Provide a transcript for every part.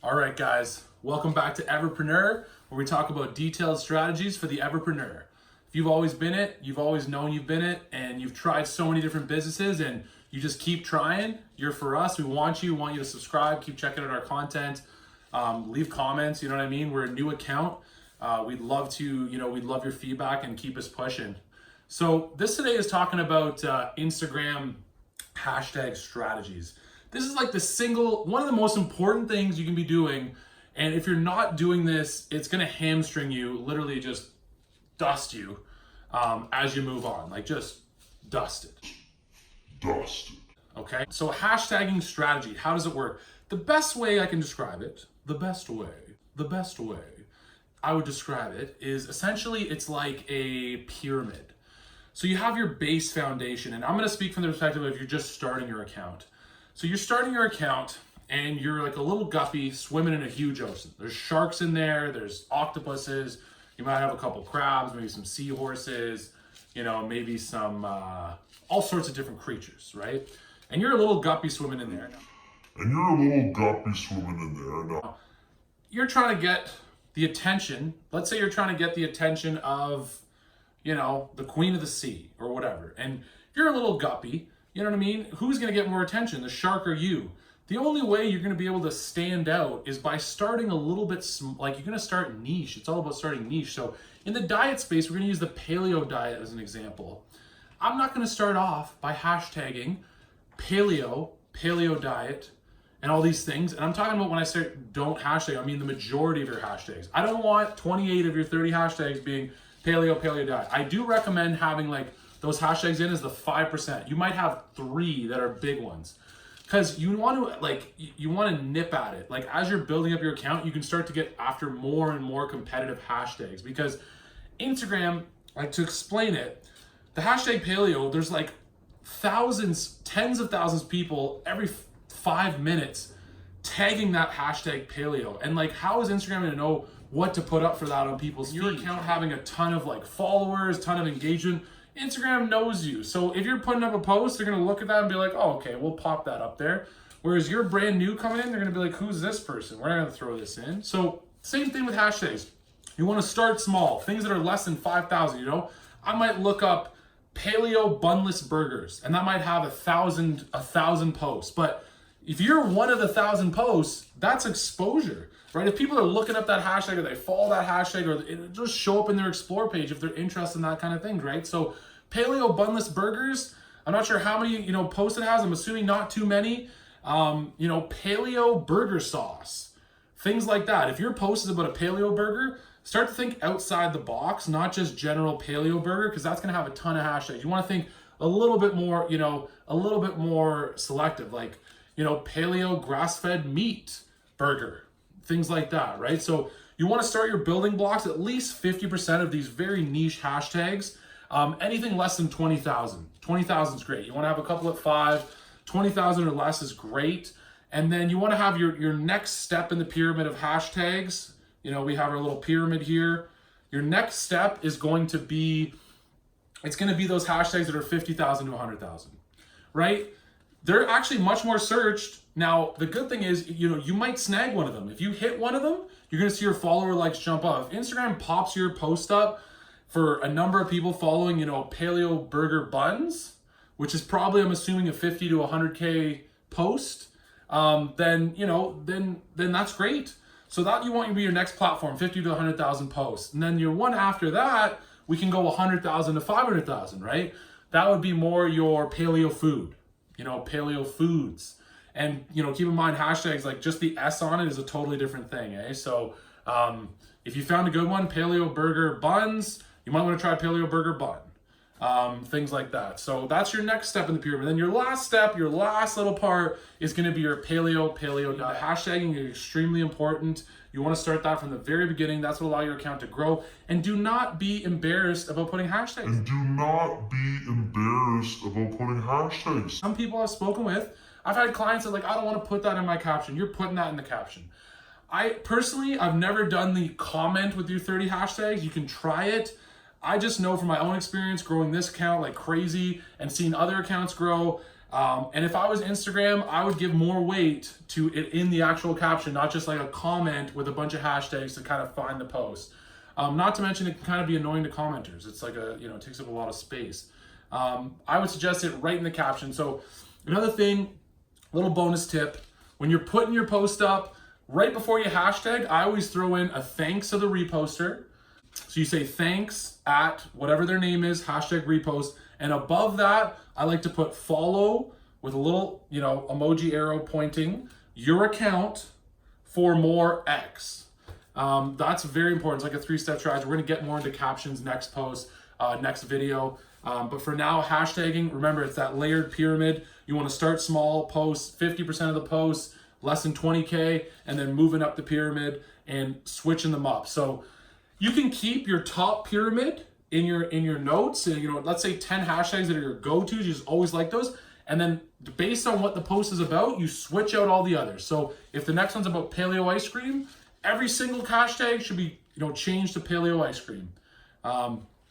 All right, guys, welcome back to Everpreneur, where we talk about detailed strategies for the Everpreneur. If you've always been it, you've always known you've been it, and you've tried so many different businesses and you just keep trying, you're for us. We want you to subscribe, keep checking out our content, leave comments, you know what I mean? We're a new account. We'd love your feedback and keep us pushing. So this today is talking about Instagram hashtag strategies. This is like one of the most important things you can be doing. And if you're not doing this, it's gonna hamstring you, literally just dust you as you move on. Like just dust it. Okay, so hashtagging strategy, how does it work? The best way I can describe it, the best way I would describe it is essentially it's like a pyramid. So you have your base foundation, and I'm gonna speak from the perspective of if you're just starting your account. So you're starting your account and you're like a little guppy swimming in a huge ocean. There's sharks in there, there's octopuses, you might have a couple crabs, maybe some seahorses, maybe some, all sorts of different creatures, right? And you're a little guppy swimming in there. Now, you're trying to get the attention, let's say you're trying to get the attention of, the queen of the sea or whatever. And you're a little guppy, you know what I mean? Who's gonna get more attention, the shark or you? The only way you're gonna be able to stand out is by starting a little bit, you're gonna start niche. It's all about starting niche. So in the diet space, we're gonna use the paleo diet as an example. I'm not gonna start off by hashtagging paleo diet, and all these things. And I'm talking about when I say don't hashtag, I mean the majority of your hashtags. I don't want 28 of your 30 hashtags being paleo diet. I do recommend having like those hashtags in as the 5%. You might have 3 that are big ones. Because you want to nip at it. Like as you're building up your account, you can start to get after more and more competitive hashtags. Because Instagram, like to explain it, the hashtag paleo, there's like thousands, tens of thousands of people every 5 minutes tagging that hashtag paleo. And like, how is Instagram gonna know what to put up for that on people's feed? Your account having a ton of like followers, ton of engagement, Instagram knows you. So if you're putting up a post, they're gonna look at that and be like, oh, okay, we'll pop that up there. Whereas you're brand new coming in, they're gonna be like, who's this person? We're not gonna throw this in. So same thing with hashtags. You wanna start small, things that are less than 5,000, I might look up paleo bunless burgers, and that might have 1,000 posts. But if you're one of the 1,000 posts, that's exposure, right? If people are looking up that hashtag or they follow that hashtag or it just show up in their explore page if they're interested in that kind of thing, right? So paleo bunless burgers, I'm not sure how many, posts it has. I'm assuming not too many. Paleo burger sauce, things like that. If your post is about a paleo burger, start to think outside the box, not just general paleo burger, because that's going to have a ton of hashtags. You want to think a little bit more, selective, like, paleo grass-fed meat burger, things like that, right? So you want to start your building blocks, at least 50% of these very niche hashtags. Anything less than 20,000. 20,000 is great. You want to have a couple at 5, 20,000 or less is great. And then you want to have your next step in the pyramid of hashtags. We have our little pyramid here. Your next step is going to be, it's going to be those hashtags that are 50,000 to 100,000, right? They're actually much more searched. Now, the good thing is, you might snag one of them. If you hit one of them, you're gonna see your follower likes jump up. If Instagram pops your post up for a number of people following, paleo burger buns, which is probably, I'm assuming, a 50 to 100K post, then that's great. So that you want to be your next platform, 50 to 100,000 posts. And then your one after that, we can go 100,000 to 500,000, right? That would be more your paleo food. Paleo foods. And, keep in mind hashtags, like just the S on it is a totally different thing, eh? So if you found a good one, paleo burger buns, you might want to try paleo burger bun. Things like that. So that's your next step in the pyramid. Then your last step, your last little part is going to be your paleo diet. Hashtagging is extremely important. You want to start that from the very beginning. That's what will allow your account to grow. And do not be embarrassed about putting hashtags. Some people I've spoken with, I've had clients that I don't want to put that in my caption. You're putting that in the caption. I've never done the comment with your 30 hashtags. You can try it. I just know from my own experience growing this account like crazy and seeing other accounts grow, And if I was Instagram, I would give more weight to it in the actual caption, not just like a comment with a bunch of hashtags to kind of find the post. Not to mention it can kind of be annoying to commenters. It's like it takes up a lot of space. I would suggest it right in the caption. So another thing, little bonus tip, when you're putting your post up, right before you hashtag, I always throw in a thanks to the reposter. So you say thanks at whatever their name is, hashtag repost. And above that, I like to put follow with a little, emoji arrow pointing your account for more X. That's very important. It's like a 3-step strategy. We're gonna get more into captions next post, next video. But for now, hashtagging, remember it's that layered pyramid. You wanna start small, post 50% of the posts, less than 20K, and then moving up the pyramid and switching them up. So you can keep your top pyramid in your notes, let's say 10 hashtags that are your go-tos, you just always like those. And then based on what the post is about, you switch out all the others. So if the next one's about paleo ice cream, every single hashtag should be, changed to paleo ice cream.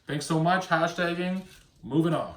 Thanks so much, hashtagging, moving on.